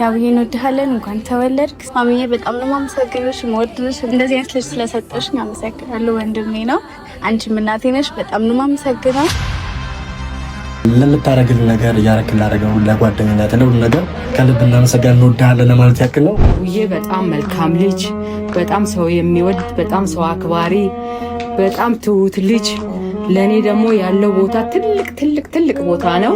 ያብዬ እንወድሃለን። እንኳን ተወለድክ። ማሚዬ በጣም ነው የማመሰግንሽ፣ የምወድሽ። እንደዚህ አይነት ልጅ ስለሰጠሽኝ አመሰግናለሁ። ወንድሜ ነው፣ አንቺም እናቴ ነሽ። በጣም ነው የማመሰግነው። ለምታረግልን ነገር እያረክልን ላደረገው ለጓደኝነት ለሁሉ ነገር ከልብ እናመሰግናለን። እንወድሃለን ለማለት ያክል ነው። ውዬ በጣም መልካም ልጅ፣ በጣም ሰው የሚወድ፣ በጣም ሰው አክባሪ፣ በጣም ትሁት ልጅ። ለእኔ ደግሞ ያለው ቦታ ትልቅ ቦታ ነው።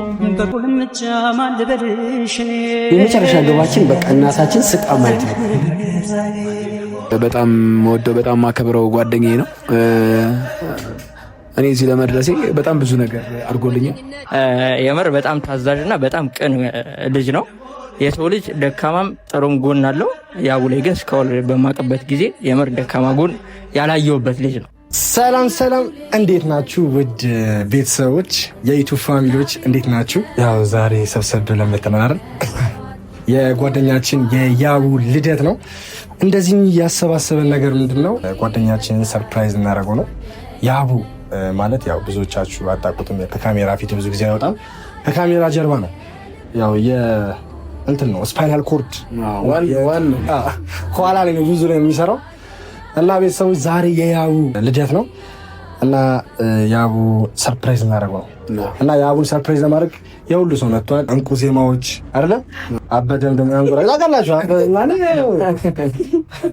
የመጨረሻ ግባችን በቃ እናታችን ስቃ ማየት ነው። በጣም ወደው በጣም ማከብረው ጓደኛዬ ነው። እኔ እዚህ ለመድረሴ በጣም ብዙ ነገር አድርጎልኛል። የምር በጣም ታዛዥና በጣም ቅን ልጅ ነው። የሰው ልጅ ደካማም ጥሩም ጎን አለው። ያው ላይ ግን እስካሁን በማቀበት ጊዜ የምር ደካማ ጎን ያላየውበት ልጅ ነው። ሰላም እንዴት ናችሁ? ውድ ቤተሰቦች የዩቱብ ፋሚሊዎች እንዴት ናችሁ? ያው ዛሬ ሰብሰብ ብለን መተናል። የጓደኛችን የያቡ ልደት ነው። እንደዚህ ያሰባሰበን ነገር ምንድነው? ጓደኛችንን ሰርፕራይዝ እናደርገው ነው። ያቡ ማለት ያው ብዙዎቻችሁ አጣቁትም። ከካሜራ ፊት ብዙ ጊዜ አይወጣም፣ ከካሜራ ጀርባ ነው። ያው እንትን ነው ስፓይናል ኮርድ ከኋላ ላይ ነው ብዙ ነው የሚሰራው። እና ቤተሰቦች ዛሬ የያቡ ልደት ነው እና ያቡ ሰርፕራይዝ እናደርገው ነው። እና ያቡን ሰርፕራይዝ ለማድረግ የሁሉ ሰው መጥቷል። እንቁ ዜማዎች አይደለም አበደም ደም ያንጎራ ያጋላችሁ ማለት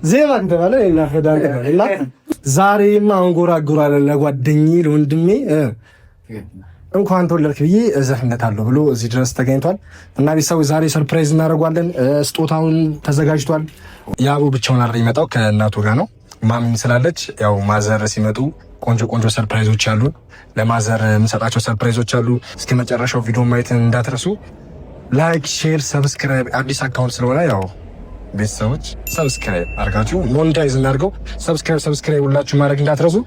ዜማ እንደባለ እና ዛሬማ አንጎራጉራለን ለጓደኛዬ ለወንድሜ እንኳን ተወለድክ ብዬ እዘፍነታለሁ ብሎ እዚህ ድረስ ተገኝቷል። እና ቤተሰቦች ዛሬ ሰርፕራይዝ እናደርገዋለን። ስጦታውን ተዘጋጅቷል። ያቡ ብቻውን አይደል የሚመጣው ከእናቱ ጋር ነው። ማሚም ስላለች ያው ማዘር ሲመጡ ቆንጆ ሰርፕራይዞች አሉ። ለማዘር የምንሰጣቸው ሰርፕራይዞች አሉ። እስከ መጨረሻው ቪዲዮ ማየት እንዳትረሱ። ላይክ፣ ሼር፣ ሰብስክራይብ አዲስ አካውንት ስለሆነ ያው ቤተሰቦች ሰብስክራይብ አድርጋችሁ ሞኔታይዝ እናድርገው። ሰብስክራይብ ሁላችሁ ማድረግ እንዳትረሱ።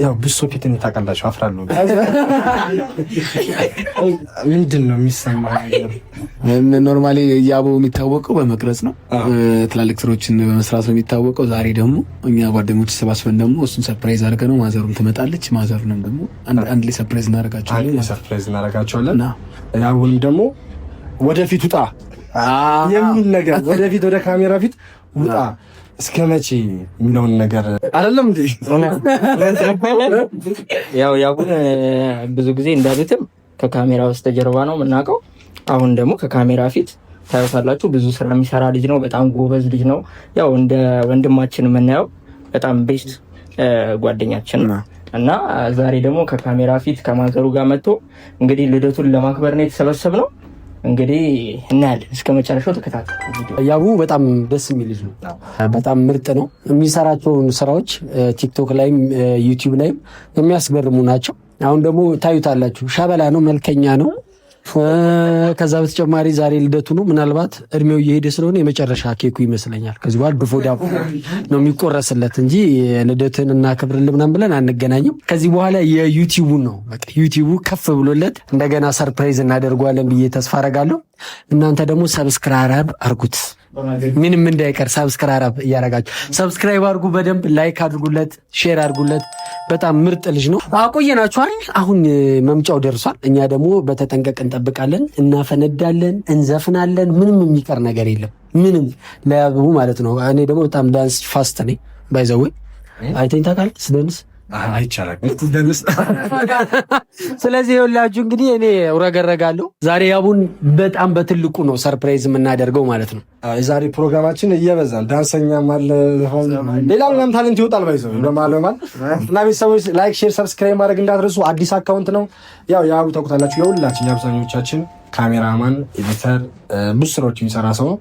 ያው ብሶ ፊትን ታውቃላችሁ፣ አፍራለሁ። ምንድን ነው የሚሰማው? ኖርማሊ ያቡ የሚታወቀው በመቅረጽ ነው፣ ትላልቅ ስራዎችን በመስራት ነው የሚታወቀው። ዛሬ ደግሞ እኛ ጓደኞች ተሰባስበን ደግሞ እሱን ሰርፕራይዝ አድርገን ነው። ማዘሩም ትመጣለች። ማዘሩንም ደግሞ አንድ ላይ ሰርፕራይዝ እናደርጋቸዋለን። ያቡንም ደግሞ ወደፊት ውጣ የሚል ነገር ወደፊት ወደ ካሜራ ፊት ውጣ እስከ መቼ የሚለውን ነገር አይደለም እንዴ? ያው ብዙ ጊዜ እንዳሉትም ከካሜራ በስተጀርባ ነው የምናውቀው። አሁን ደግሞ ከካሜራ ፊት ታዩታላችሁ። ብዙ ስራ የሚሰራ ልጅ ነው። በጣም ጎበዝ ልጅ ነው። ያው እንደ ወንድማችን የምናየው በጣም ቤስት ጓደኛችን ነው እና ዛሬ ደግሞ ከካሜራ ፊት ከማዘሩ ጋር መጥቶ እንግዲህ ልደቱን ለማክበር ነው የተሰበሰብነው። እንግዲህ እናያለን። እስከ መጨረሻው ተከታተሉ። ያቡ በጣም ደስ የሚል ልጅ ነው። በጣም ምርጥ ነው። የሚሰራቸውን ስራዎች ቲክቶክ ላይም ዩቲዩብ ላይም የሚያስገርሙ ናቸው። አሁን ደግሞ ታዩታላችሁ። ሸበላ ነው፣ መልከኛ ነው። ከዛ በተጨማሪ ዛሬ ልደቱ ነው። ምናልባት እድሜው እየሄደ ስለሆነ የመጨረሻ ኬኩ ይመስለኛል። ከዚህ በኋላ ድፎ ዳቦ ነው የሚቆረስለት እንጂ ልደትን እናከብርልን ምናምን ብለን አንገናኝም። ከዚህ በኋላ የዩቲዩቡን ነው በቃ ዩቲዩቡ ከፍ ብሎለት እንደገና ሰርፕራይዝ እናደርገዋለን ብዬ ተስፋ አደርጋለሁ። እናንተ ደግሞ ሰብስክራይብ አድርጉት፣ ምንም እንዳይቀር ሰብስክራይብ እያደረጋችሁ ሰብስክራይብ አድርጉ። በደንብ ላይክ አድርጉለት፣ ሼር አድርጉለት። በጣም ምርጥ ልጅ ነው። አቆየናችሁ አይደል? አሁን መምጫው ደርሷል። እኛ ደግሞ በተጠንቀቅ እንጠብቃለን፣ እናፈነዳለን፣ እንዘፍናለን። ምንም የሚቀር ነገር የለም። ምንም ለያቡ ማለት ነው። እኔ ደግሞ በጣም ዳንስ ፋስት ነኝ። ባይዘው አይተኝ ታውቃለህ ስደንስ አይቻላል። ስለዚህ ይኸውላችሁ እንግዲህ እኔ እረገረጋለሁ። ዛሬ ያቡን በጣም በትልቁ ነው ሰርፕራይዝ የምናደርገው ማለት ነው። የዛሬ ፕሮግራማችን እየበዛን ዳንሰኛም አለ፣ ሌላም ታለንት ይወጣል ባይዘው ለማለማል እና ቤተሰቦች ላይክ፣ ሼር፣ ሰብስክራይብ ማድረግ እንዳትረሱ። አዲስ አካውንት ነው። ያው ያቡ ታውቁታላችሁ። የሁላችን የአብዛኞቻችን ካሜራማን፣ ኤዲተር፣ ብዙ ስራዎች የሚሰራ ሰው ነው።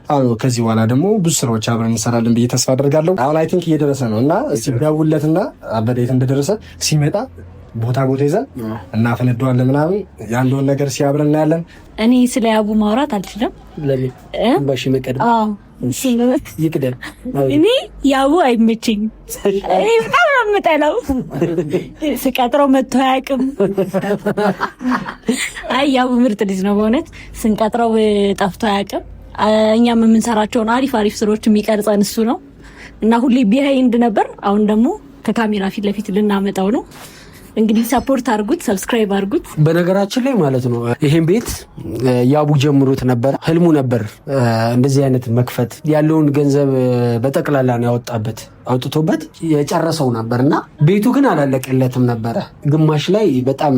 አዎ ከዚህ በኋላ ደግሞ ብዙ ስራዎች አብረን እንሰራለን ብዬ ተስፋ አደርጋለሁ። አሁን አይ ቲንክ እየደረሰ ነው እና እስቲ ደውለትና አበዴት እንደደረሰ ሲመጣ ቦታ ይዘን እናፈነደዋለን ምናምን ያለውን ነገር ሲያብረን እናያለን። እኔ ስለ ያቡ ማውራት አልችልም። ባሽ መቀደም ይቅደም። እኔ ያቡ አይመቸኝም። እኔ በጣም ነው የምጠላው። ስቀጥረው መጥቶ አያውቅም። አይ ያቡ ምርጥ ልጅ ነው በእውነት። ስንቀጥረው ጠፍቶ አያውቅም። እኛም የምንሰራቸውን አሪፍ ስራዎች የሚቀርጸን እሱ ነው እና ሁሌ ቢሃይንድ ነበር። አሁን ደግሞ ከካሜራ ፊት ለፊት ልናመጣው ነው እንግዲህ ሰፖርት አድርጉት፣ ሰብስክራይብ አድርጉት። በነገራችን ላይ ማለት ነው ይሄን ቤት ያቡ ጀምሮት ነበር፣ ህልሙ ነበር እንደዚህ አይነት መክፈት። ያለውን ገንዘብ በጠቅላላ ነው ያወጣበት አውጥቶበት የጨረሰው ነበርና ቤቱ ግን አላለቀለትም ነበረ። ግማሽ ላይ በጣም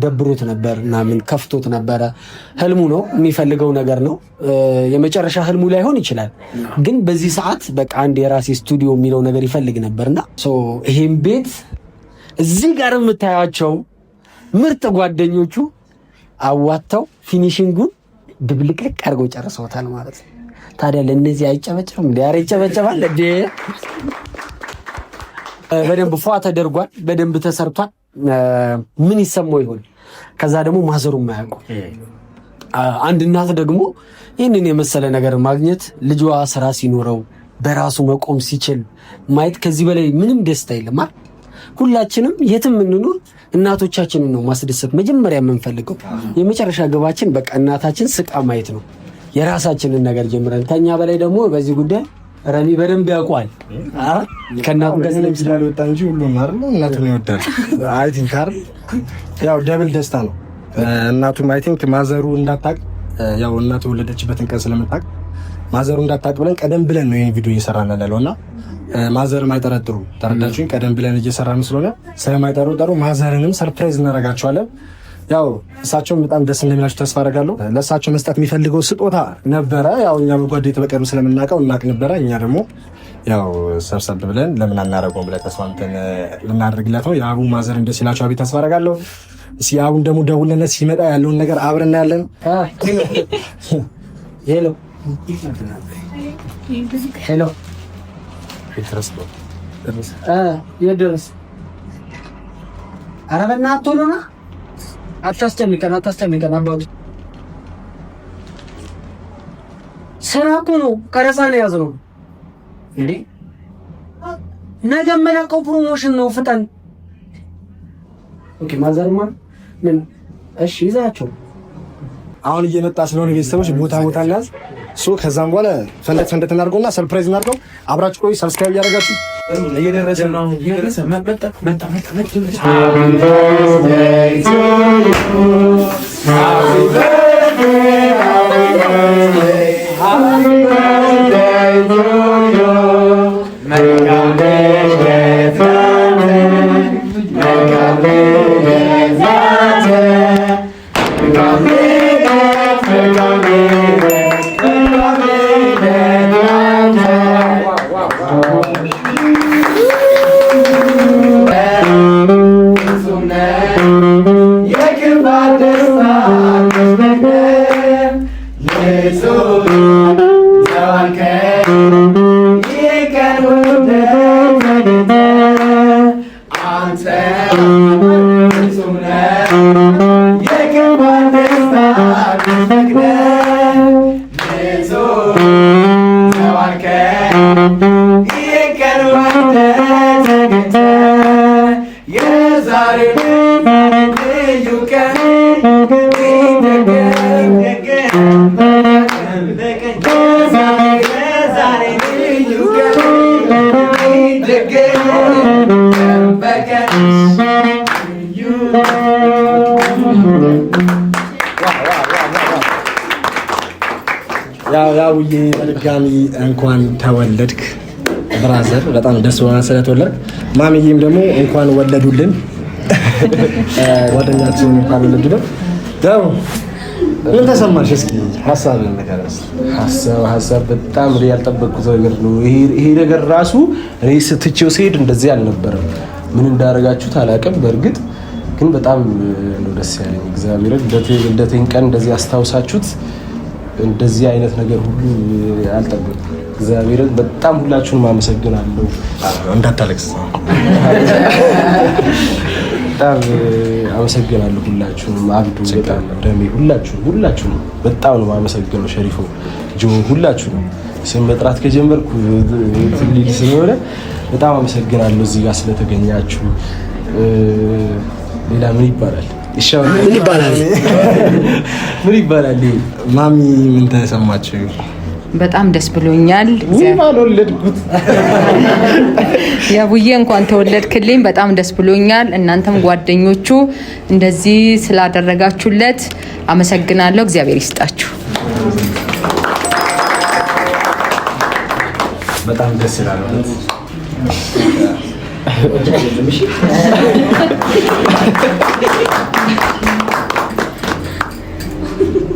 ደብሮት ነበር እና ምን ከፍቶት ነበረ። ህልሙ ነው የሚፈልገው ነገር ነው። የመጨረሻ ህልሙ ላይሆን ይችላል፣ ግን በዚህ ሰዓት በቃ አንድ የራሴ ስቱዲዮ የሚለው ነገር ይፈልግ ነበርና ይሄን ቤት እዚህ ጋር የምታያቸው ምርጥ ጓደኞቹ አዋተው ፊኒሺንጉን ድብልቅልቅ አድርገው ጨርሰውታል ማለት ነው። ታዲያ ለእነዚህ አይጨበጨብም? ዲያር ይጨበጨባል እንዴ? በደንብ ፏ ተደርጓል፣ በደንብ ተሰርቷል። ምን ይሰማው ይሆን? ከዛ ደግሞ ማዘሩ ማያውቁ አንድ እናት ደግሞ ይህንን የመሰለ ነገር ማግኘት ልጇ ስራ ሲኖረው በራሱ መቆም ሲችል ማየት ከዚህ በላይ ምንም ደስታ የለም። ሁላችንም የትም እንኑር እናቶቻችንን ነው ማስደሰት መጀመሪያ የምንፈልገው። የመጨረሻ ግባችን በቃ እናታችን ስቃ ማየት ነው። የራሳችንን ነገር ጀምረን ከኛ በላይ ደግሞ በዚህ ጉዳይ ረሚ በደንብ ያውቋል። ከእናቱ ጋር ስለሚወጣ እንጂ ሁሉም አይደል እናቱን ይወዳል። አይ ቲንክ አይደል ያው ደብል ደስታ ነው። እናቱም አይ ቲንክ ማዘሩ እንዳታቅ ያው እናቱ ወለደችበትን ቀን ስለምታቅ ማዘሩ እንዳታቅ ብለን ቀደም ብለን ነው ይሄን ቪዲዮ እየሰራን ያለውና ማዘር ማይጠረጥሩ ተረዳችሁኝ። ቀደም ብለን እየሰራን ስለሆነ ስለማይጠረጥሩ ማዘርንም ሰርፕራይዝ እናደርጋቸዋለን። ያው እሳቸውም በጣም ደስ እንደሚላቸው ተስፋ አደርጋለሁ። ለእሳቸው መስጠት የሚፈልገው ስጦታ ነበረ። ያው እኛ በጓደኝነት በቀርብ ስለምናውቀው እናቅ ነበረ። እኛ ደግሞ ያው ሰብሰብ ብለን ለምን አናደርገውም ብለን ተስማምተን ልናደርግለት ነው። የአቡ ማዘርን ደስ ይላቸው አቤት ተስፋ አደርጋለሁ። እስኪ አቡን ደግሞ ደውለነት ሲመጣ ያለውን ነገር አብረን እናያለን። ሄሎ ሄሎ የደረስ ኧረ በእናትህ ቶሎ ና። አታስጨንቀን አባቱ ስራ እኮ ነው። ቀረጻ ነው የያዝነው እንዴ። ነገ የምናውቀው ፕሮሞሽን ነው። ፍጠን። ኦኬ ማዘርማ ምን? እሺ ይዛቸው አሁን እየመጣ ስለሆነ ቤተሰቦች ቦታ እናዝ ከዛም በኋላ ፈንደት እናድርገውና ሰርፕራይዝ እናድርገው። አብራችሁ ቆይ። ሰብስክራይብ እያደረጋችሁ እየደረሰ ነው። ያውዬ በድጋሚ እንኳን ተወለድክ ብራዘር። በጣም ደስ ብሎናል ስለተወለድክ። ማሚዬም ደግሞ እንኳን ወለዱልን ጓደኛችን እንኳን ወለዱልን። ያው ምን ተሰማሽ? እስኪ ሀሳብን ንገረኝ። ሀሳብ በጣም ያልጠበቅኩት ነገር ነው። ይሄ ነገር ራሱ እኔ ስትቼው ስሄድ እንደዚህ አልነበረም። ምን እንዳደረጋችሁት አላውቅም። በእርግጥ ግን በጣም ነው ደስ ያለኝ። እግዚአብሔር ልደቴን ቀን እንደዚህ አስታውሳችሁት እንደዚህ አይነት ነገር ሁሉ አልጠበቅኩም። እግዚአብሔርን በጣም ሁላችሁንም አመሰግናለሁ። እንዳታለቅስ በጣም አመሰግናለሁ ሁላችሁንም። አብዱ በጣም ደሜ ሁላችሁንም በጣም ነው አመሰግናለሁ። ሸሪፎ ጆ ሁላችሁንም ስም መጥራት ከጀመርኩ ትልል ስለሆነ በጣም አመሰግናለሁ እዚህ ጋር ስለተገኛችሁ። ሌላ ምን ይባላል? ምን ይባላል? ማሚ ምን ተሰማችሁ? በጣም ደስ ብሎኛል። ያቡዬ እንኳን ተወለድክልኝ። በጣም ደስ ብሎኛል። እናንተም ጓደኞቹ እንደዚህ ስላደረጋችሁለት አመሰግናለሁ። እግዚአብሔር ይስጣችሁ። በጣም ደስ ይላል።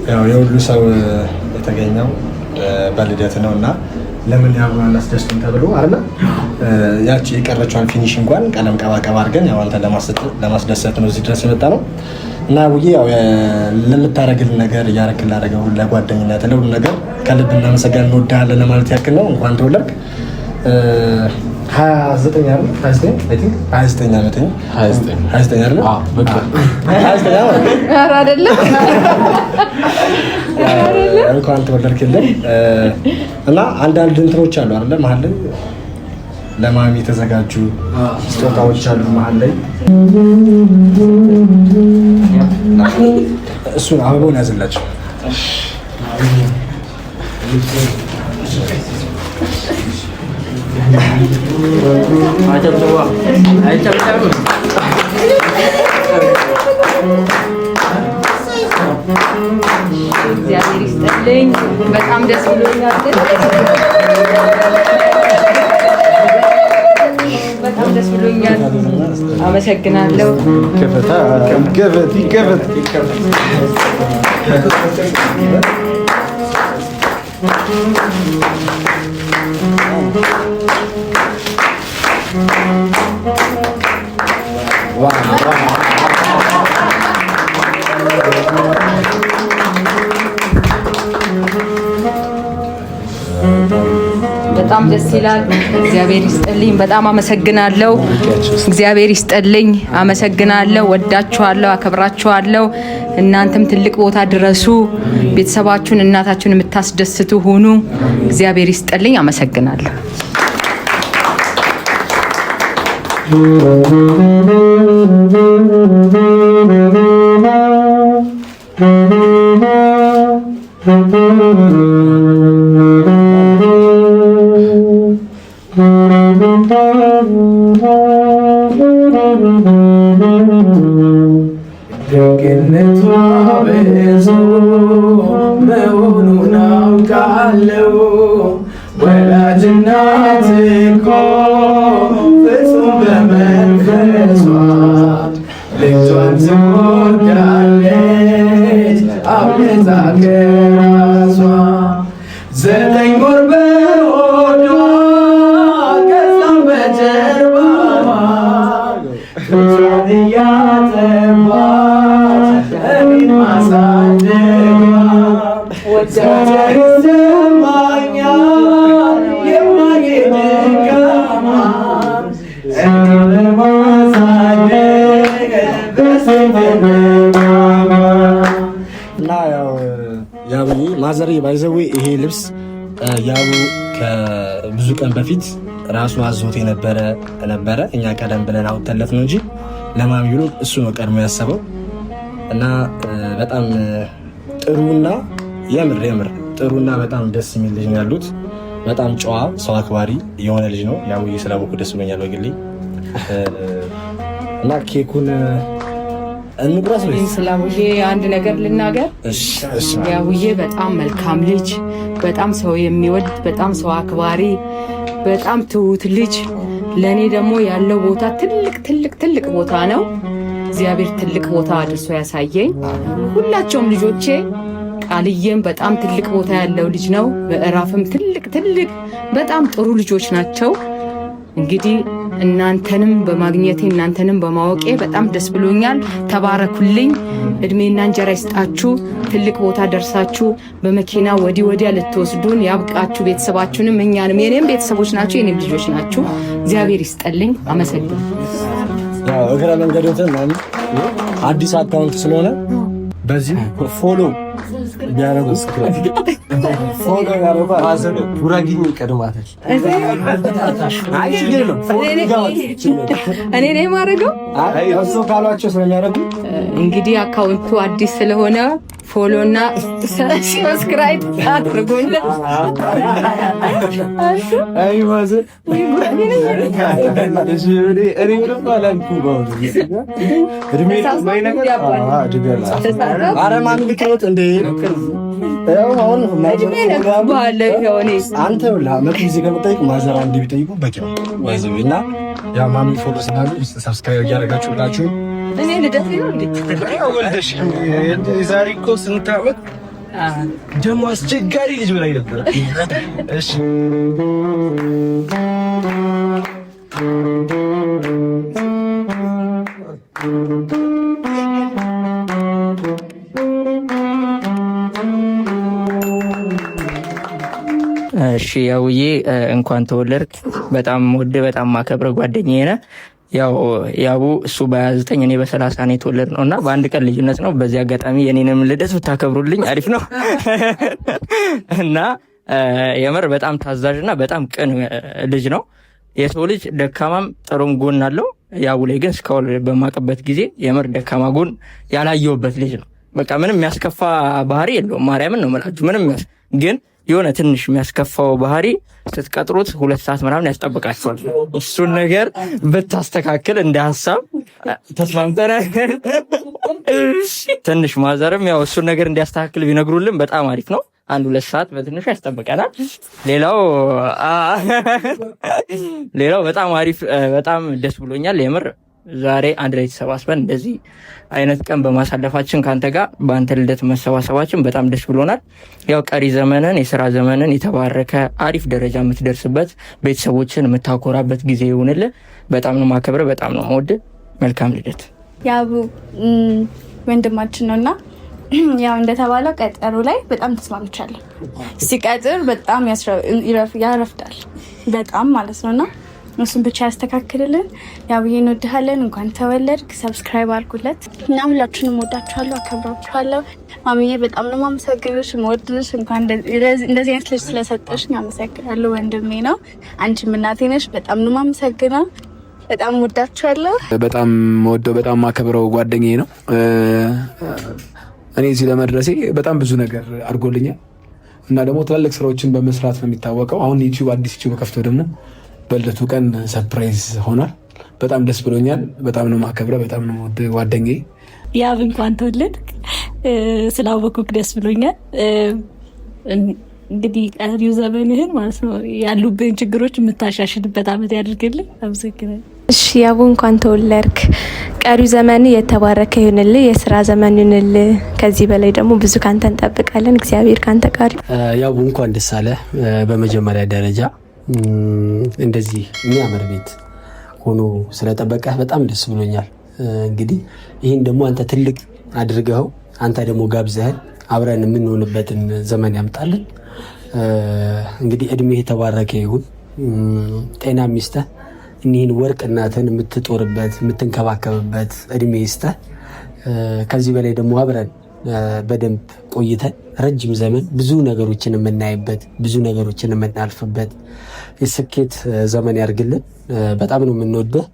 ያው የሁሉ ሰው የተገኘው በልደት ነው እና ለምን ያቡን አናስደስቱም ተብሎ አይደል? ያቺ የቀረችዋን ፊኒሽ እንኳን ቀለም ቀባ አድርገን ያው አንተ ለማስደሰት ነው እዚህ ድረስ የመጣ ነው እና አቡዬ ያው ለምታረግልን ነገር እያረክልን አደረገው ለጓደኝነት ለሁሉ ነገር ከልብ እናመሰግናለን። እንወድሃለን ለማለት ያክል ነው። እንኳን ተወለድክ። 29 አይደል? 29 ዓመት 29 አይደል? አዎ በቃ 29 አይደል? እንኳን ተወለድክልን እና አንዳንድ እንትኖች አሉ አይደል? መሀል ላይ ለማሚ የተዘጋጁ ስጦታዎች አሉ መሀል ላይ እሱን አበባውን ያዝላቸው። እግዚአብሔር ይስጥልኝ። በጣም ደስ ብሎኛል። በጣም ደስ ብሎኛል። አመሰግናለሁ። በጣም ደስ ይላል። እግዚአብሔር ይስጥልኝ። በጣም አመሰግናለሁ። እግዚአብሔር ይስጥልኝ። አመሰግናለሁ። ወዳችኋለሁ፣ አከብራችኋለሁ። እናንተም ትልቅ ቦታ ድረሱ። ቤተሰባችሁን፣ እናታችሁን የምታስደስቱ ሁኑ። እግዚአብሔር ይስጥልኝ። አመሰግናለሁ። ደግነቷ ብዙ መሆኑን አውቃለሁ። ወላጅ እናት እኮ ፍጹም በመንፈሷ ልጇን ትወዳለች አብልጣ ከራሷ። 9 ወር በሆዷ ከዛም በጀርባዋ ጡቷን እያጠባች እኔን ማሳደጓ ወዳጅ ይሰማኛል የማየት ድካማ እኔን ለማሳደግ በስንት እና ያው ያቡዬ ማዘሬ ባይዘዌ ይሄ ልብስ ያቡ ከብዙ ቀን በፊት ራሱ አዞት ነበረ። እኛ ቀደም ብለን አውጥተለት ነው እንጂ ለማሚ ብሎ እሱ ነው ቀድሞ ያሰበው እና በጣም ጥሩና የምር ጥሩና በጣም ደስ የሚል ልጅ ነው ያሉት። በጣም ጨዋ ሰው አክባሪ የሆነ ልጅ ነው። ያቡዬ ስላወኩ ደስ ብሎኛል በግሌ እና ኬኩን እንቁራስ ነው። ስላቡዬ አንድ ነገር ልናገር። ያቡዬ በጣም መልካም ልጅ፣ በጣም ሰው የሚወድ፣ በጣም ሰው አክባሪ፣ በጣም ትሁት ልጅ። ለኔ ደግሞ ያለው ቦታ ትልቅ ቦታ ነው። እግዚአብሔር ትልቅ ቦታ አድርሶ ያሳየኝ። ሁላቸውም ልጆቼ ቃልዬም በጣም ትልቅ ቦታ ያለው ልጅ ነው። በእራፍም ትልቅ በጣም ጥሩ ልጆች ናቸው። እንግዲህ እናንተንም በማግኘቴ እናንተንም በማወቄ በጣም ደስ ብሎኛል። ተባረኩልኝ። እድሜና እንጀራ ይስጣችሁ። ትልቅ ቦታ ደርሳችሁ በመኪና ወዲያ ልትወስዱን ያብቃችሁ። ቤተሰባችሁንም እኛንም የኔም ቤተሰቦች ናችሁ፣ የኔም ልጆች ናችሁ። እግዚአብሔር ይስጠልኝ። አመሰግናለሁ። ያው እግረ መንገዶትን አዲስ አካውንት ስለሆነ በዚህ ፎሎ ቢያረጉ ፎሎ ያረባ አዘነ ጉራጊኝ ይቀድማታል። እኔ ነኝ ማረገው። እሱ ካሏቸው ስለሚያረጉ እንግዲህ አካውንቱ አዲስ ስለሆነ ፎሎ እና ሰብስክራይብ አድርጉልን። አይ ማዘር እኔ ልደት ነው እንዴ? ዛሬ እኮ ስንት ዓመት ደግሞ አስቸጋሪ ልጅ በላይ ነበር። እሺ እሺ ያውዬ እንኳን ተወለድክ። በጣም ወደ በጣም ማከብረ ጓደኛዬ ነህ። ያው ያቡ እሱ በ29 እኔ በ30 ነው የተወለድነው እና በአንድ ቀን ልዩነት ነው። በዚህ አጋጣሚ የኔንም ልደት ብታከብሩልኝ አሪፍ ነው እና የምር በጣም ታዛዥና በጣም ቅን ልጅ ነው። የሰው ልጅ ደካማም ጥሩም ጎን አለው። ያቡ ላይ ግን እስካሁን በማቀበት ጊዜ የምር ደካማ ጎን ያላየውበት ልጅ ነው። በቃ ምንም የሚያስከፋ ባህሪ የለውም። ማርያምን ነው የምላችሁ። ምንም ግን የሆነ ትንሽ የሚያስከፋው ባህሪ ስትቀጥሩት 2 ሰዓት ምናምን ያስጠብቃችኋል። እሱን ነገር ብታስተካክል እንደ ሀሳብ ተስማምተናል። ትንሽ ማዘርም ያው እሱን ነገር እንዲያስተካክል ቢነግሩልን በጣም አሪፍ ነው። 1-2 ሰዓት በትንሹ ያስጠብቀናል። ሌላው በጣም አሪፍ፣ በጣም ደስ ብሎኛል የምር ዛሬ አንድ ላይ ተሰባስበን እንደዚህ አይነት ቀን በማሳለፋችን ካንተ ጋር በአንተ ልደት መሰባሰባችን በጣም ደስ ብሎናል። ያው ቀሪ ዘመንን የሥራ ዘመንን የተባረከ አሪፍ ደረጃ የምትደርስበት ቤተሰቦችን የምታኮራበት ጊዜ ይሁንልህ። በጣም ነው ማከብረ፣ በጣም ነው መወድ። መልካም ልደት። ያቡ ወንድማችን ነውና ያው እንደተባለው ቀጠሩ ላይ በጣም ተስማምቻለሁ። ሲቀጥር በጣም ያረፍዳል በጣም ማለት ነውና እሱን ብቻ ያስተካክልልን። ያው እንወድሃለን። እንኳን ተወለድክ። ሰብስክራይብ አድርጉለት እና ሁላችሁንም ወዳችኋለሁ፣ አከብራችኋለሁ። ማሚዬ በጣም ነው የማመሰግንሽ፣ የምወድሽ። እንኳን እንደዚህ አይነት ልጅ ስለሰጠሽኝ አመሰግናለሁ። ወንድሜ ነው፣ አንቺም እናቴ ነሽ። በጣም ነው የማመሰግነው። በጣም ወዳችኋለሁ። በጣም ወደው በጣም ማከብረው ጓደኛዬ ነው። እኔ እዚህ ለመድረሴ በጣም ብዙ ነገር አድርጎልኛል እና ደግሞ ትላልቅ ስራዎችን በመስራት ነው የሚታወቀው። አሁን ዩቲዩብ አዲስ ዩቲዩብ ከፍቶ ደግሞ በልደቱ ቀን ሰርፕራይዝ ሆኗል። በጣም ደስ ብሎኛል። በጣም ነው ማከብረ፣ በጣም ነው ጓደኛዬ። ያብ እንኳን ተወለድክ። ስላወኩክ ደስ ብሎኛል። እንግዲህ ቀሪው ዘመንህን ማለት ነው ያሉብህን ችግሮች የምታሻሽልበት ዓመት ያድርግልህ። አመሰግናለሁ። እሺ ያቡ እንኳን ተወለድክ። ቀሪው ዘመን የተባረከ ይሁንልህ፣ የስራ ዘመን ይሁንልህ። ከዚህ በላይ ደግሞ ብዙ ካንተ እንጠብቃለን። እግዚአብሔር ካንተ ጋር። ያቡ እንኳን ደስ አለ። በመጀመሪያ ደረጃ እንደዚህ የሚያምር ቤት ሆኖ ስለጠበቀህ በጣም ደስ ብሎኛል። እንግዲህ ይህን ደግሞ አንተ ትልቅ አድርገኸው አንተ ደግሞ ጋብዘህን አብረን የምንሆንበትን ዘመን ያምጣልን። እንግዲህ እድሜህ የተባረከ ይሁን፣ ጤና ሚስተህ እኒህን ወርቅ እናትን የምትጦርበት የምትንከባከብበት እድሜ ይስጠህ። ከዚህ በላይ ደግሞ አብረን በደንብ ቆይተን ረጅም ዘመን ብዙ ነገሮችን የምናይበት ብዙ ነገሮችን የምናልፍበት የስኬት ዘመን ያርግልን። በጣም ነው የምንወደው።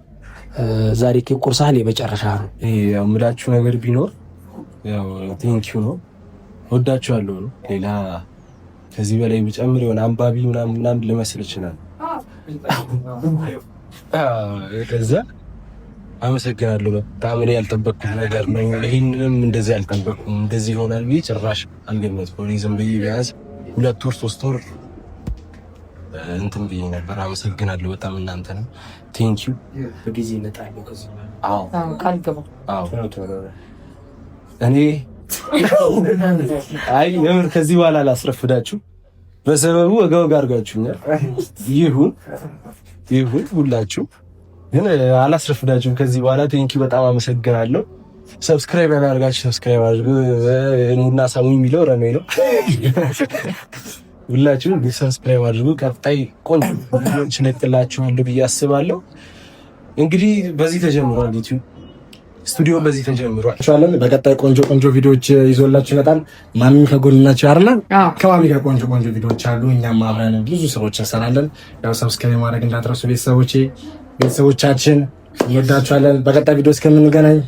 ዛሬ ቁርሳህን የመጨረሻ ነው። ያው የምላችሁ ነገር ቢኖር ያው ቴንኪው ነው፣ ወዳችኋለሁ ነው። ሌላ ከዚህ በላይ ብጨምር የሆነ አንባቢ ምናምን ልመስል ይችላል። ከዛ አመሰግናለሁ። በጣም እኔ ያልጠበቅኩት ነገር ነው። ይሄንንም እንደዚህ ያልጠበቅኩም እንደዚህ ይሆናል ብዬ ጭራሽ አልገመትኩም። ዝም ብዬ ቢያንስ 2 ወር 3 ወር እንትን ብዬ ነበር። አመሰግናለሁ በጣም እናንተንም ቴንኪው። በጊዜ እመጣለሁ ከዚህ ቃል ገባ። እኔ አይ የምር ከዚህ በኋላ ላስረፍዳችሁ። በሰበቡ ወጋው ጋር አድርጋችሁኛል። ይሁን ሁላችሁ ግን አላስረፍዳችሁም ከዚህ በኋላ ቴንኪው። በጣም አመሰግናለሁ። ሰብስክራይብ ያላደርጋችሁ ሰብስክራይብ አድርጉ። ኑና ሳሙ የሚለው ረሜ ነው። ሁላችሁም ሰብስክራይብ አድርጉ። ቀጣይ ቆንጆ ቪዲዮዎች እለቅላችኋለሁ ብዬ አስባለሁ። እንግዲህ በዚህ ተጀምሯል፣ ዩቲዩብ ስቱዲዮ በዚህ ተጀምሯል። በቀጣይ ቆንጆ ቪዲዮዎች ይዞላችሁ ይመጣል። ማሚም ከጎንናችሁ አይደል? ከማሚ ጋር ቆንጆ ቪዲዮዎች አሉ። እኛም አብረን ብዙ ስራዎች እንሰራለን። ያው ሰብስክራይብ ማድረግ እንዳትረሱ ቤተሰቦቻችን፣ እንወዳችኋለን። በቀጣይ ቪዲዮ እስከምንገናኝ